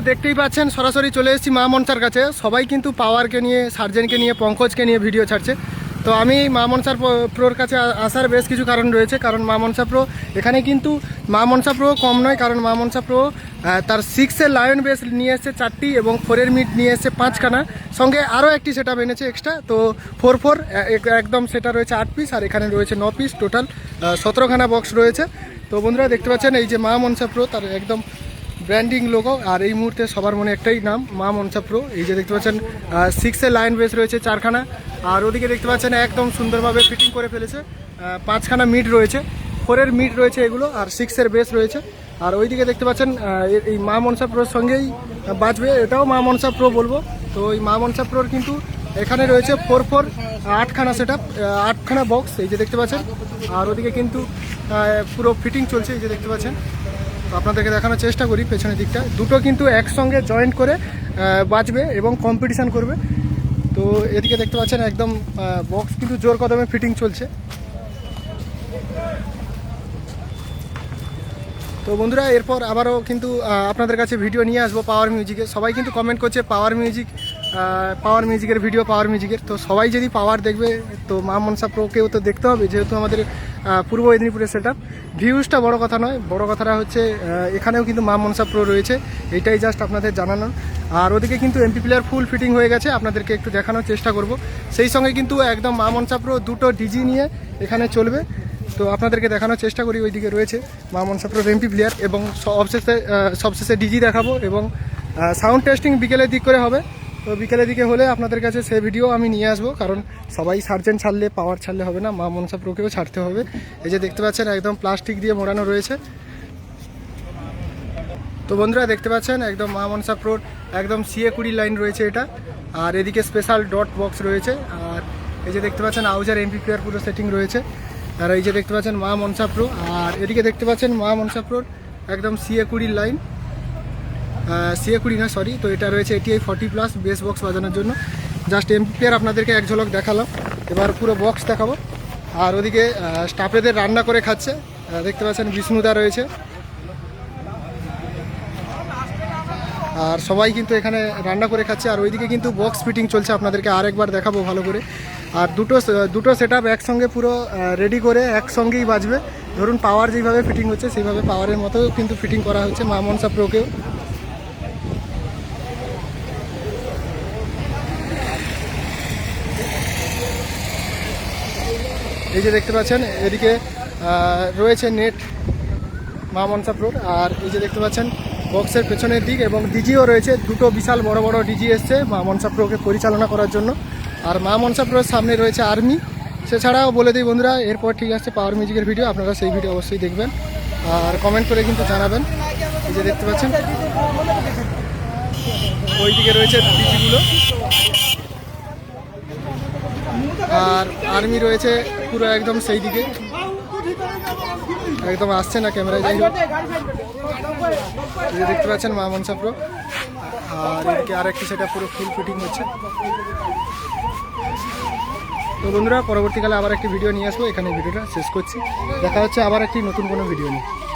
দেখতেই পাচ্ছেন সরাসরি চলে এসেছি মা মনসার কাছে। সবাই কিন্তু পাওয়ারকে নিয়ে, সার্জেনকে নিয়ে, পঙ্কজকে নিয়ে ভিডিও ছাড়ছে। তো আমি মা মনসার প্রোর কাছে আসার বেশ কিছু কারণ রয়েছে। কারণ মা মনসা প্রো এখানে কিন্তু মা মনসা প্রো কম নয়, কারণ মা মনসা প্রো তার 6-এর লায়ন বেস নিয়ে এসছে 4টি এবং 4-এর মিড নিয়ে এসছে 5খানা, সঙ্গে আরও একটি সেট আপ এনেছে এক্সট্রা। তো 4 একদম সেটা রয়েছে 8 পিস, আর এখানে রয়েছে 9 পিস, টোটাল 17খানা বক্স রয়েছে। তো বন্ধুরা দেখতে পাচ্ছেন এই যে মা মনসা প্রো, তার একদম ব্র্যান্ডিং লোগো। আর এই মুহূর্তে সবার মনে একটাই নাম, মা মনসা প্রো। এই যে দেখতে পাচ্ছেন 6-এর লাইন বেস রয়েছে 4খানা, আর ওদিকে দেখতে পাচ্ছেন একদম সুন্দরভাবে ফিটিং করে ফেলেছে 5খানা মিড রয়েছে, 4-এর মিড রয়েছে এগুলো, আর 6-এর বেস রয়েছে। আর ওইদিকে দেখতে পাচ্ছেন এই মা মনসা প্রোর সঙ্গেই বাজবে, এটাও মা মনসা প্রো বলবো। তো এই মা মনসা প্রোর কিন্তু এখানে রয়েছে 4 8খানা সেট আপ, 8খানা বক্স এই যে দেখতে পাচ্ছেন। আর ওদিকে কিন্তু পুরো ফিটিং চলছে, এই যে দেখতে পাচ্ছেন। তো আপনাদেরকে দেখানোর চেষ্টা করি পেছনের দিকটা, দুটো কিন্তু একসঙ্গে জয়েন্ট করে বাজবে এবং কম্পিটিশান করবে। তো এদিকে দেখতে পাচ্ছেন একদম বক্স কিন্তু জোর কদমে ফিটিং চলছে। তো বন্ধুরা এরপর আবারও কিন্তু আপনাদের কাছে ভিডিও নিয়ে আসবো পাওয়ার মিউজিকের। সবাই কিন্তু কমেন্ট করছে পাওয়ার মিউজিকের ভিডিও, পাওয়ার মিউজিকের। তো সবাই যদি পাওয়ার দেখবে তো মা মনসা প্রোকেও তো দেখতে হবে, যেহেতু আমাদের পূর্ব মেদিনীপুরের সেট আপ। ভিউজটা বড়ো কথা নয়, বড় কথাটা হচ্ছে এখানেও কিন্তু মা মনসা প্রো রয়েছে, এইটাই জাস্ট আপনাদের জানানোর। আর ওদিকে কিন্তু এমপি প্লেয়ার ফুল ফিটিং হয়ে গেছে, আপনাদেরকে একটু দেখানোর চেষ্টা করব। সেই সঙ্গে কিন্তু একদম মা মনসা প্রো দুটো ডিজি নিয়ে এখানে চলবে। তো আপনাদেরকে দেখানোর চেষ্টা করি, ওইদিকে রয়েছে মা মনসা প্রোর এমপি প্লেয়ার, এবং সবশেষে ডিজি দেখাবো, এবং সাউন্ড টেস্টিং বিকেলের দিক করে হবে। তো বিকেলের দিকে হলে আপনাদের কাছে সেই ভিডিও আমি নিয়ে আসবো, কারণ সবাই সার্জেন ছাড়লে, পাওয়ার ছাড়লে হবে না, মা মনসা প্রোকেও ছাড়তে হবে। এই যে দেখতে পাচ্ছেন একদম প্লাস্টিক দিয়ে মোড়ানো রয়েছে। তো বন্ধুরা দেখতে পাচ্ছেন একদম মা মনসা প্রোর একদম CA20 লাইন রয়েছে এটা, আর এদিকে স্পেশাল ডট বক্স রয়েছে। আর এই যে দেখতে পাচ্ছেন আউজার এমপি প্লেয়ার পুরো সেটিং রয়েছে। আর এই যে দেখতে পাচ্ছেন মা মনসা প্রো, আর এদিকে দেখতে পাচ্ছেন মা মনসা প্রোর একদম CA20 লাইন, CA20 না সরি। তো এটা রয়েছে ATI 40+ বেস বক্স বাজানোর জন্য। জাস্ট এমপি প্লেয়ার আপনাদেরকে এক ঝলক দেখালাম, এবার পুরো বক্স দেখাবো। আর ওদিকে স্টাফেদের রান্না করে খাচ্ছে, দেখতে পাচ্ছেন বিষ্ণুদা রয়েছে। আর সবাই কিন্তু এখানে রান্না করে খাচ্ছে। আর ওইদিকে কিন্তু বক্স ফিটিং চলছে, আপনাদেরকে আরেকবার দেখাবো ভালো করে। আর দুটো সেট আপ একসঙ্গে পুরো রেডি করে একসঙ্গেই বাজবে। ধরুন পাওয়ার যেইভাবে ফিটিং হচ্ছে সেইভাবে পাওয়ারের মতো কিন্তু ফিটিং করা হচ্ছে মা মনসা প্রোকেও। এই যে দেখতে পাচ্ছেন এদিকে রয়েছে নেট মা মনসা প্রোর। আর এই যে দেখতে পাচ্ছেন বক্সের পেছনের দিক, এবং ডিজিও রয়েছে, দুটো বিশাল বড় বড় ডিজি এসছে মা মনসা প্রোকে পরিচালনা করার জন্য। আর মা মনসা প্রোর সামনে রয়েছে আর্মি। সেছাড়াও বলে দিই বন্ধুরা, এরপর ঠিক আছে পাওয়ার মিউজিকের ভিডিও, আপনারা সেই ভিডিও অবশ্যই দেখবেন আর কমেন্ট করে কিন্তু জানাবেন। এই যে দেখতে পাচ্ছেন ওইদিকে রয়েছে ডিজিগুলো, আর আর্মি রয়েছে পুরো একদম সেই দিকে, একদম আসছে না ক্যামেরায়, যাই হোক। এই যে দেখতে পাচ্ছেন মা মনসা প্রো, আর এদিকে আরেকটি সেটা পুরো ফুল ফিটিং হচ্ছে। তো বন্ধুরা পরবর্তীকালে আবার একটি ভিডিও নিয়ে আসবো, এখানে ভিডিওটা শেষ করছি। দেখা হচ্ছে আবার একটি নতুন কোনো ভিডিও নিয়ে।